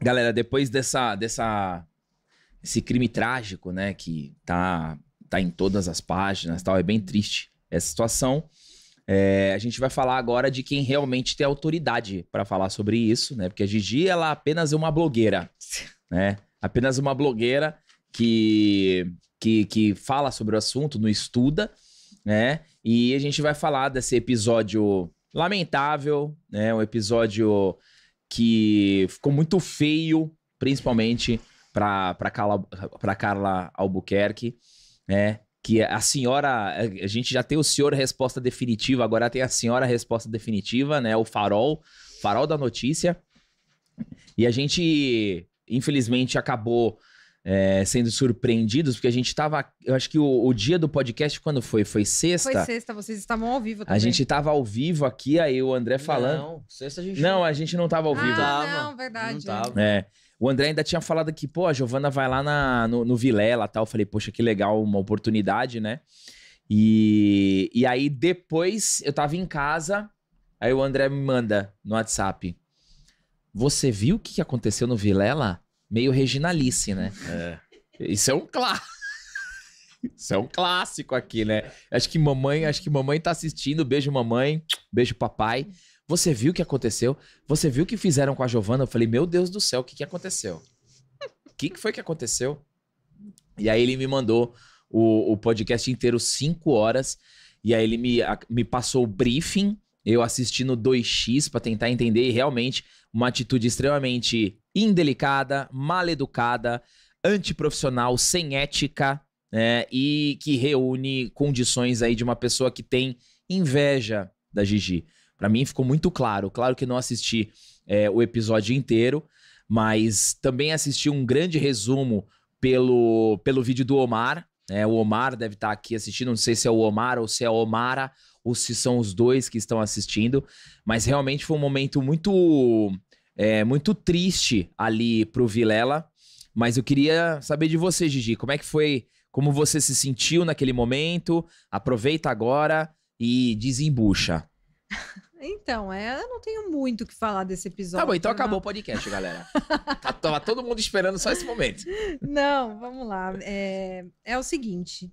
Galera, depois esse crime trágico, né, que tá em todas as páginas, tal, é bem triste essa situação. A gente vai falar agora de quem realmente tem autoridade para falar sobre isso, né? Porque a Gigi, ela apenas é uma blogueira, né? Apenas uma blogueira que fala sobre o assunto, não estuda, né? E a gente vai falar desse episódio lamentável, né? Um episódio que ficou muito feio, principalmente para Carla Albuquerque, né? Que a senhora, a gente já tem o senhor resposta definitiva, agora tem a senhora resposta definitiva, né? O farol da notícia. E a gente, infelizmente, acabou sendo surpreendidos, porque a gente tava. Eu acho que o dia do podcast, quando foi? Foi sexta? Foi sexta, vocês estavam ao vivo também. A gente tava ao vivo aqui, aí o André falando. Não, sexta a gente Não, a gente não tava ao vivo. Não, verdade. Não tava. O André ainda tinha falado que, pô, a Giovana vai lá no Vilela e tal. Eu falei, poxa, que legal, uma oportunidade, né? E aí depois eu tava em casa, aí o André me manda no WhatsApp. Você viu o que aconteceu no Vilela? Meio Reginalice, né? Isso é um clássico. Isso é um clássico aqui, né? Acho que mamãe tá assistindo. Beijo, mamãe. Beijo, papai. Você viu o que aconteceu? Você viu o que fizeram com a Giovana? Eu falei, meu Deus do céu, o que aconteceu? O que foi que aconteceu? E aí ele me mandou o podcast inteiro, 5 horas. E aí ele me passou o briefing, eu assistindo 2x pra tentar entender. E realmente, uma atitude extremamente indelicada, mal educada, antiprofissional, sem ética, né? E que reúne condições aí de uma pessoa que tem inveja da Gigi. Pra mim ficou muito claro. Claro que não assisti o episódio inteiro, mas também assisti um grande resumo pelo vídeo do Omar. O Omar deve estar aqui assistindo. Não sei se é o Omar ou se é a Omara, ou se são os dois que estão assistindo. Mas realmente foi um momento muito triste ali pro Vilela. Mas eu queria saber de você, Gigi. Como é que foi? Como você se sentiu naquele momento? Aproveita agora e desembucha. Então, eu não tenho muito o que falar desse episódio. Tá bom, então acabou o podcast, galera. Tava todo mundo esperando só esse momento. Não, vamos lá. É o seguinte,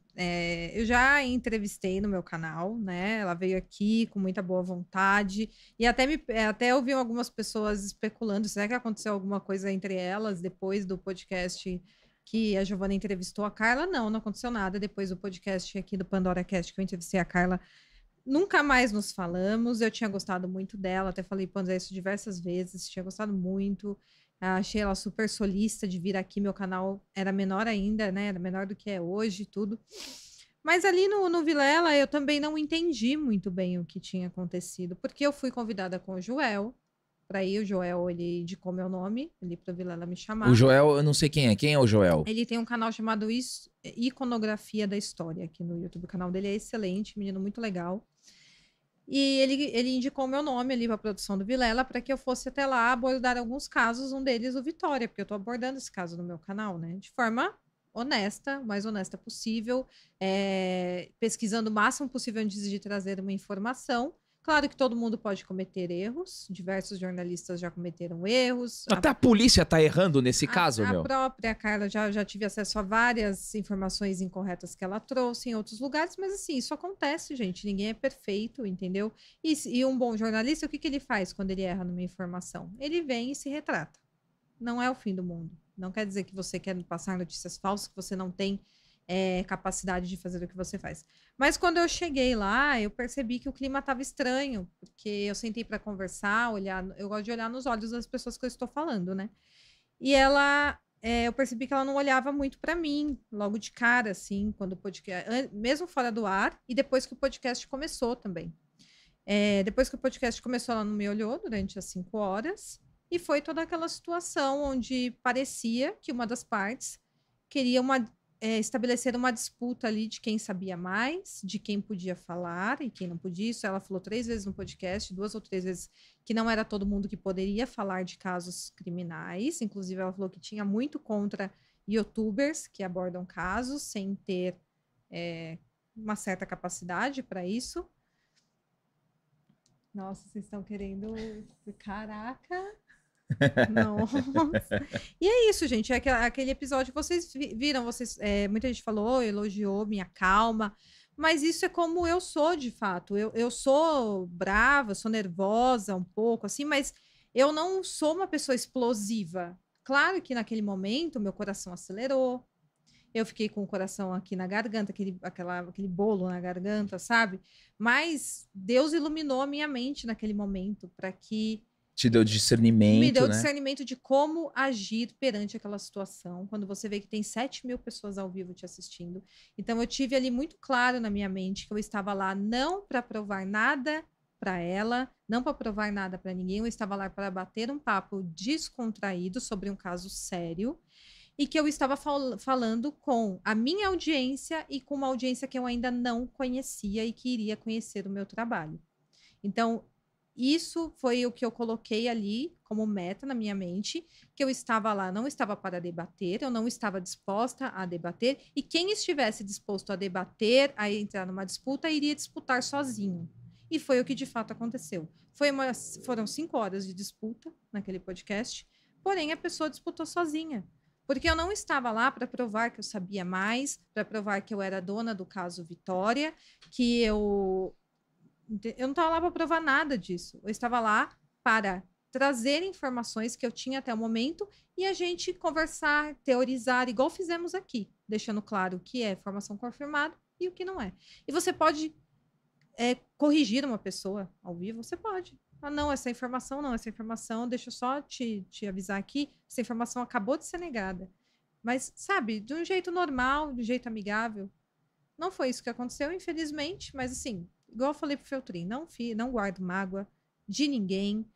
eu já entrevistei no meu canal, né? Ela veio aqui com muita boa vontade e até ouvi algumas pessoas especulando, será que aconteceu alguma coisa entre elas depois do podcast que a Giovana entrevistou a Carla? Não aconteceu nada depois do podcast aqui do Pandora Cast que eu entrevistei a Carla. Nunca mais nos falamos, eu tinha gostado muito dela, até falei para André isso diversas vezes, tinha gostado muito, achei ela super solista de vir aqui, meu canal era menor ainda, né, era menor do que é hoje e tudo. Mas ali no Vilela eu também não entendi muito bem o que tinha acontecido, porque eu fui convidada com o Joel, para ir, o Joel, ele indicou meu nome, ali pro Vilela me chamar. O Joel, eu não sei quem é. Quem é o Joel? Ele tem um canal chamado Iconografia da História aqui no YouTube. O canal dele é excelente, menino muito legal. E ele indicou meu nome ali para a produção do Vilela para que eu fosse até lá abordar alguns casos, um deles o Vitória, porque eu estou abordando esse caso no meu canal, né? De forma honesta, o mais honesta possível, pesquisando o máximo possível antes de trazer uma informação. Claro que todo mundo pode cometer erros, diversos jornalistas já cometeram erros. Até a polícia tá errando nesse caso, meu. A própria Carla já tive acesso a várias informações incorretas que ela trouxe em outros lugares, mas assim, isso acontece, gente, ninguém é perfeito, entendeu? E um bom jornalista, o que ele faz quando ele erra numa informação? Ele vem e se retrata. Não é o fim do mundo. Não quer dizer que você quer passar notícias falsas, que você não tem capacidade de fazer o que você faz. Mas quando eu cheguei lá, eu percebi que o clima estava estranho, porque eu sentei para conversar, eu gosto de olhar nos olhos das pessoas que eu estou falando, né? E eu percebi que ela não olhava muito para mim, logo de cara, assim, quando o podcast, mesmo fora do ar, e depois que o podcast começou também. Depois que o podcast começou, ela não me olhou durante as 5 horas, e foi toda aquela situação onde parecia que uma das partes queria estabelecer uma disputa ali de quem sabia mais, de quem podia falar e quem não podia. Isso ela falou 3 vezes no podcast, 2 ou 3 vezes que não era todo mundo que poderia falar de casos criminais. Inclusive, ela falou que tinha muito contra youtubers que abordam casos sem ter uma certa capacidade para isso. Nossa, vocês estão querendo... Caraca! Nossa. E é isso, gente. É aquele episódio que vocês viram, muita gente falou, elogiou minha calma, mas isso é como eu sou de fato. Eu sou brava, sou nervosa um pouco, assim, mas eu não sou uma pessoa explosiva. Claro que naquele momento meu coração acelerou. Eu fiquei com o coração aqui na garganta, aquele bolo na garganta, sabe? Mas Deus iluminou a minha mente naquele momento para que Te deu me discernimento, deu né? discernimento de como agir perante aquela situação, quando você vê que tem 7.000 pessoas ao vivo te assistindo. Então, eu tive ali muito claro na minha mente que eu estava lá não para provar nada para ela, não para provar nada para ninguém, eu estava lá para bater um papo descontraído sobre um caso sério e que eu estava falando com a minha audiência e com uma audiência que eu ainda não conhecia e que iria conhecer o meu trabalho. Então, isso foi o que eu coloquei ali como meta na minha mente, que eu estava lá, não estava para debater, eu não estava disposta a debater, e quem estivesse disposto a debater, a entrar numa disputa, iria disputar sozinho. E foi o que de fato aconteceu. Foram 5 horas de disputa naquele podcast, porém a pessoa disputou sozinha. Porque eu não estava lá para provar que eu sabia mais, para provar que eu era dona do caso Vitória, que eu não estava lá para provar nada disso. Eu estava lá para trazer informações que eu tinha até o momento e a gente conversar, teorizar, igual fizemos aqui, deixando claro o que é informação confirmada e o que não é. E você pode corrigir uma pessoa ao vivo, você pode. Ah, não, essa informação, deixa eu só te avisar aqui, essa informação acabou de ser negada. Mas, sabe, de um jeito normal, de um jeito amigável. Não foi isso que aconteceu, infelizmente, mas assim, igual eu falei pro Feltrin, não guardo mágoa de ninguém.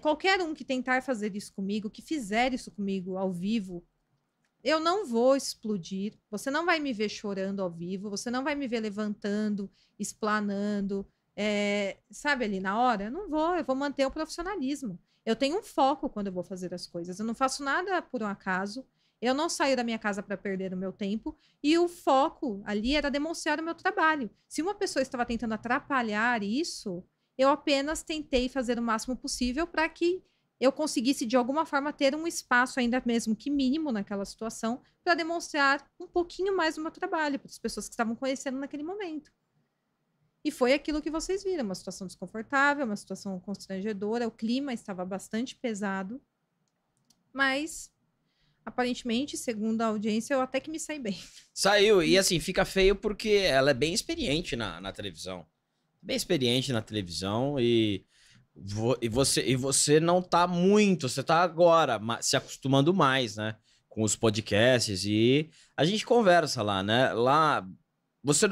Qualquer um que tentar fazer isso comigo, que fizer isso comigo ao vivo, eu não vou explodir. Você não vai me ver chorando ao vivo, você não vai me ver levantando, explanando, sabe, ali na hora. Eu vou manter o profissionalismo. Eu tenho um foco quando eu vou fazer as coisas. Eu não faço nada por um acaso. Eu não saio da minha casa para perder o meu tempo. E o foco ali era demonstrar o meu trabalho. Se uma pessoa estava tentando atrapalhar isso, eu apenas tentei fazer o máximo possível para que eu conseguisse, de alguma forma, ter um espaço, ainda mesmo que mínimo, naquela situação, para demonstrar um pouquinho mais do meu trabalho para as pessoas que estavam conhecendo naquele momento. E foi aquilo que vocês viram, uma situação desconfortável, uma situação constrangedora, o clima estava bastante pesado, mas, aparentemente, segundo a audiência, eu até que me saí bem. Saiu, e assim, fica feio porque ela é bem experiente na televisão. Bem experiente na televisão e você não tá muito, você tá agora se acostumando mais, né? Com os podcasts e a gente conversa lá, né? Lá,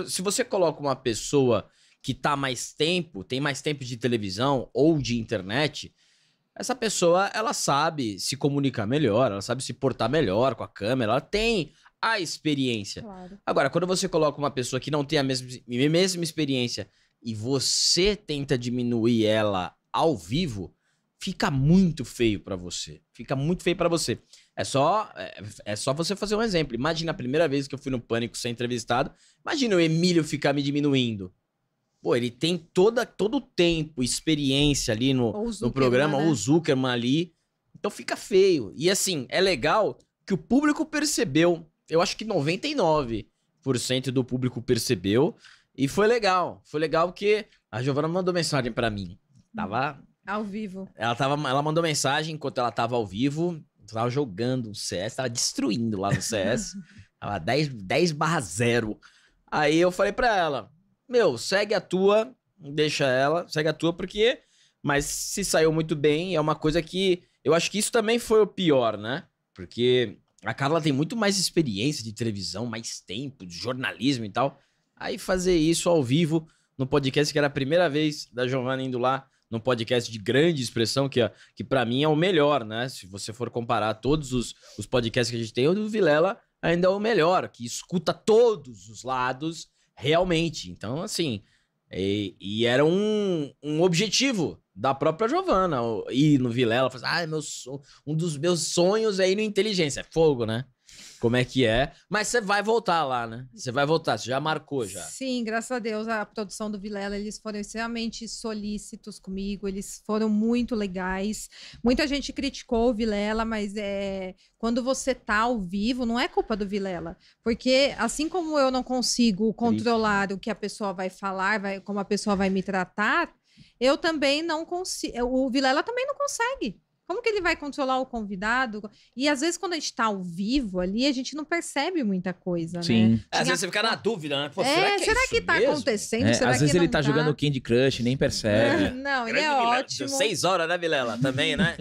se você coloca uma pessoa que tá mais tempo, tem mais tempo de televisão ou de internet, essa pessoa, ela sabe se comunicar melhor, ela sabe se portar melhor com a câmera, ela tem a experiência. Claro. Agora, quando você coloca uma pessoa que não tem a mesma experiência e você tenta diminuir ela ao vivo, fica muito feio pra você. Fica muito feio pra você. É só você fazer um exemplo. Imagina a primeira vez que eu fui no Pânico ser entrevistado. Imagina o Emílio ficar me diminuindo. Pô, ele tem todo o tempo, experiência ali no programa, né? ou o Zuckerman ali. Então fica feio. E assim, é legal que o público percebeu. Eu acho que 99% do público percebeu. E foi legal. Foi legal porque a Giovana mandou mensagem pra mim. Tava ao vivo. Ela mandou mensagem enquanto ela tava ao vivo. Tava jogando o CS, tava destruindo lá no CS. Tava 10/0. Aí eu falei pra ela, segue a tua, deixa ela, segue a tua, porque... Mas se saiu muito bem, é uma coisa que... Eu acho que isso também foi o pior, né? Porque a Carla tem muito mais experiência de televisão, mais tempo, de jornalismo e tal. Aí fazer isso ao vivo no podcast, que era a primeira vez da Giovana indo lá, num podcast de grande expressão, que para mim é o melhor, né? Se você for comparar todos os podcasts que a gente tem, o do Vilela ainda é o melhor, que escuta todos os lados realmente. Então, assim, e era um objetivo da própria Giovana, ir no Vilela, falar, um dos meus sonhos é ir no Inteligência. É fogo, né? como é que é. Mas você vai voltar lá, né? Você vai voltar, você já marcou já. Sim, graças a Deus, a produção do Vilela, eles foram extremamente solícitos comigo, eles foram muito legais. Muita gente criticou o Vilela, mas quando você tá ao vivo, não é culpa do Vilela. Porque assim como eu não consigo controlar o que a pessoa vai falar, como a pessoa vai me tratar, eu também não consigo. O Vilela também não consegue. Como que ele vai controlar o convidado? E às vezes, quando a gente tá ao vivo ali, a gente não percebe muita coisa, Sim. né? Às vezes você fica na dúvida, né? Pô, será que tá acontecendo? Será às que vezes não ele tá jogando Candy Crush, nem percebe. Não, ele Grande é Vilela. ótimo. 6 horas, né, Vilela? Também, né?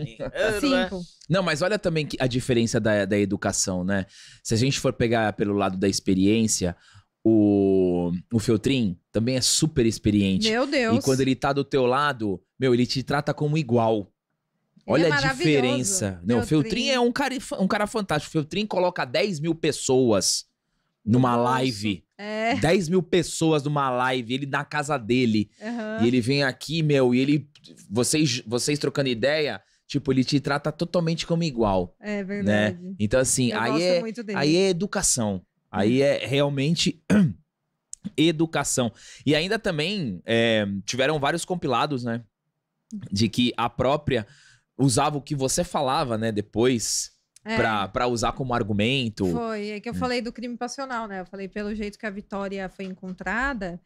5. Não, mas olha também a diferença da educação, né? Se a gente for pegar pelo lado da experiência, o Feltrin também é super experiente. Meu Deus. E quando ele tá do teu lado, ele te trata como igual. Olha a diferença. Não, o Feltrin é um cara fantástico. O Feltrin coloca 10 mil pessoas numa live. 10 mil pessoas numa live. Ele na casa dele. E ele vem aqui, e ele... Vocês trocando ideia, tipo, ele te trata totalmente como igual. É verdade. Né? Então, assim, aí é educação. Aí é realmente educação. E ainda também tiveram vários compilados, né? De que a própria... usava o que você falava, né, depois, pra usar como argumento. Foi, que eu falei do crime passional, né? Eu falei, pelo jeito que a Vitória foi encontrada,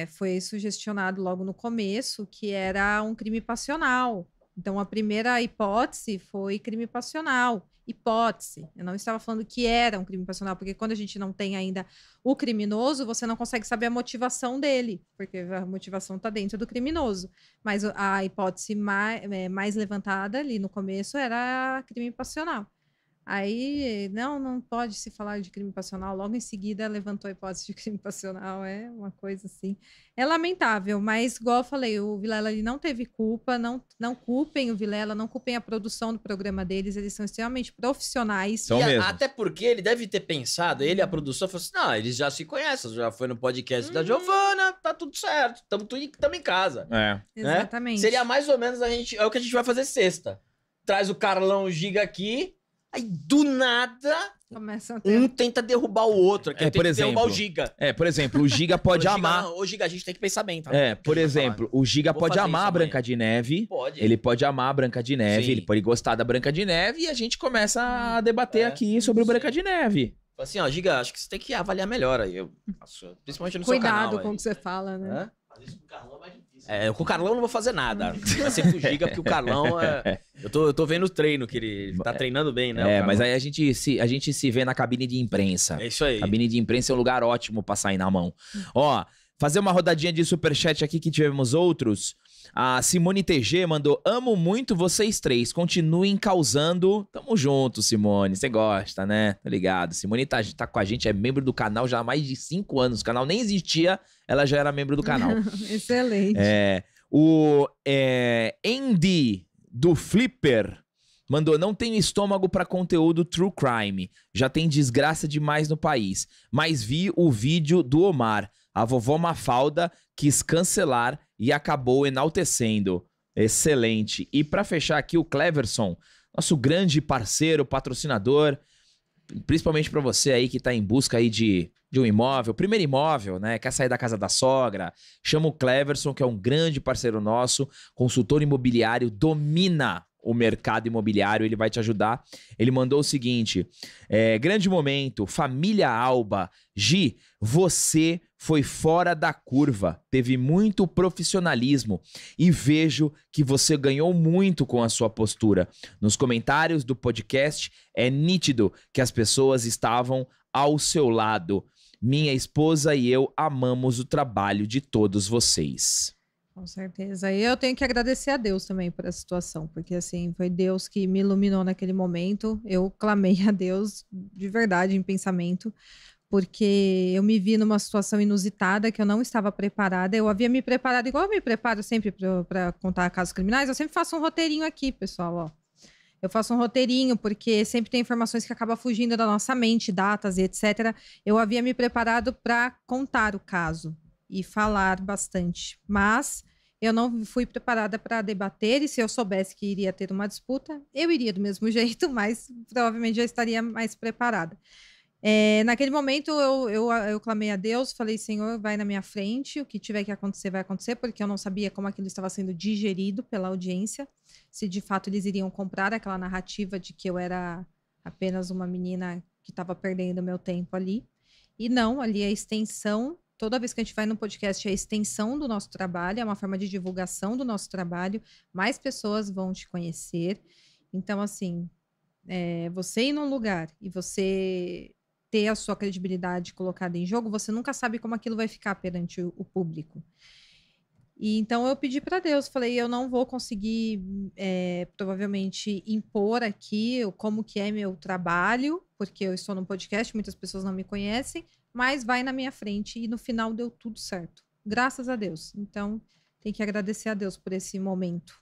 foi sugestionado logo no começo que era um crime passional. Então, a primeira hipótese foi crime passional. Hipótese. Eu não estava falando que era um crime passional, porque quando a gente não tem ainda o criminoso, você não consegue saber a motivação dele, porque a motivação está dentro do criminoso. Mas a hipótese mais levantada ali no começo era crime passional. Aí, não pode se falar de crime passional. Logo em seguida, levantou a hipótese de crime passional. É uma coisa assim. É lamentável, mas, igual eu falei, o Vilela ele não teve culpa. Não culpem o Vilela, não culpem a produção do programa deles. Eles são extremamente profissionais. Até porque ele deve ter pensado, ele e a produção, falou assim, não, eles já se conhecem, já foi no podcast da Giovana, tá tudo certo, tamo em casa. Exatamente. Seria mais ou menos é o que a gente vai fazer sexta. Traz o Carlão Giga aqui, aí do nada um tenta derrubar o outro. Aqui por exemplo, derrubar o Giga. Por exemplo, o Giga pode amar. Ô, Giga, a gente tem que pensar bem, tá? Por exemplo, o Giga pode amar a Branca de Neve. Pode. Ele pode amar a Branca de Neve, ele pode gostar da Branca de Neve e a gente começa a debater aqui sobre o Branca de Neve. Assim, ó, Giga, acho que você tem que avaliar melhor aí. Principalmente no seu canal. Cuidado com o que você fala, né? Mas isso com o Carlão é mais difícil. Com o Carlão eu não vou fazer nada. Vai ser com o Giga, porque o Carlão eu tô vendo o treino, que ele tá treinando bem, né? Mas aí a gente se vê na cabine de imprensa. É isso aí. Cabine de imprensa é um lugar ótimo pra sair na mão. Ó, fazer uma rodadinha de superchat aqui que tivemos outros. A Simone TG mandou: amo muito vocês três, continuem causando. Tamo junto, Simone, você gosta, né? Tá ligado? Simone tá com a gente, é membro do canal já há mais de 5 anos. O canal nem existia, ela já era membro do canal. Excelente. O Andy do Flipper mandou: não tenho estômago pra conteúdo true crime, já tem desgraça demais no país, mas vi o vídeo do Omar. A vovó Mafalda quis cancelar e acabou enaltecendo. Excelente. E para fechar aqui, o Cleverson, nosso grande parceiro, patrocinador, principalmente para você aí que tá em busca aí de um imóvel, primeiro imóvel, né? Quer sair da casa da sogra? Chama o Cleverson, que é um grande parceiro nosso, consultor imobiliário, domina o mercado imobiliário, ele vai te ajudar. Ele mandou o seguinte: grande momento, família Alba, Gi, você foi fora da curva, teve muito profissionalismo e vejo que você ganhou muito com a sua postura. Nos comentários do podcast é nítido que as pessoas estavam ao seu lado. Minha esposa e eu amamos o trabalho de todos vocês. Com certeza. E eu tenho que agradecer a Deus também por essa situação, porque assim, foi Deus que me iluminou naquele momento. Eu clamei a Deus de verdade em pensamento, porque eu me vi numa situação inusitada que eu não estava preparada. Eu havia me preparado, igual eu me preparo sempre para contar casos criminais, eu sempre faço um roteirinho aqui, pessoal, ó. Eu faço um roteirinho, porque sempre tem informações que acabam fugindo da nossa mente, datas e etc. Eu havia me preparado para contar o caso e falar bastante, mas Eu não fui preparada para debater, e se eu soubesse que iria ter uma disputa, eu iria do mesmo jeito, mas provavelmente já estaria mais preparada. Naquele momento, eu clamei a Deus, falei, Senhor, vai na minha frente, o que tiver que acontecer, vai acontecer, porque eu não sabia como aquilo estava sendo digerido pela audiência, se de fato eles iriam comprar aquela narrativa de que eu era apenas uma menina que estava perdendo meu tempo ali. E não, ali é a extensão. Toda vez que a gente vai no podcast, é a extensão do nosso trabalho, é uma forma de divulgação do nosso trabalho, mais pessoas vão te conhecer. Então, assim, você ir num lugar e você ter a sua credibilidade colocada em jogo, você nunca sabe como aquilo vai ficar perante o público. E então eu pedi para Deus, falei, eu não vou conseguir provavelmente impor aqui como que é meu trabalho, porque eu estou num podcast, muitas pessoas não me conhecem, mas vai na minha frente e no final deu tudo certo. Graças a Deus. Então, tem que agradecer a Deus por esse momento.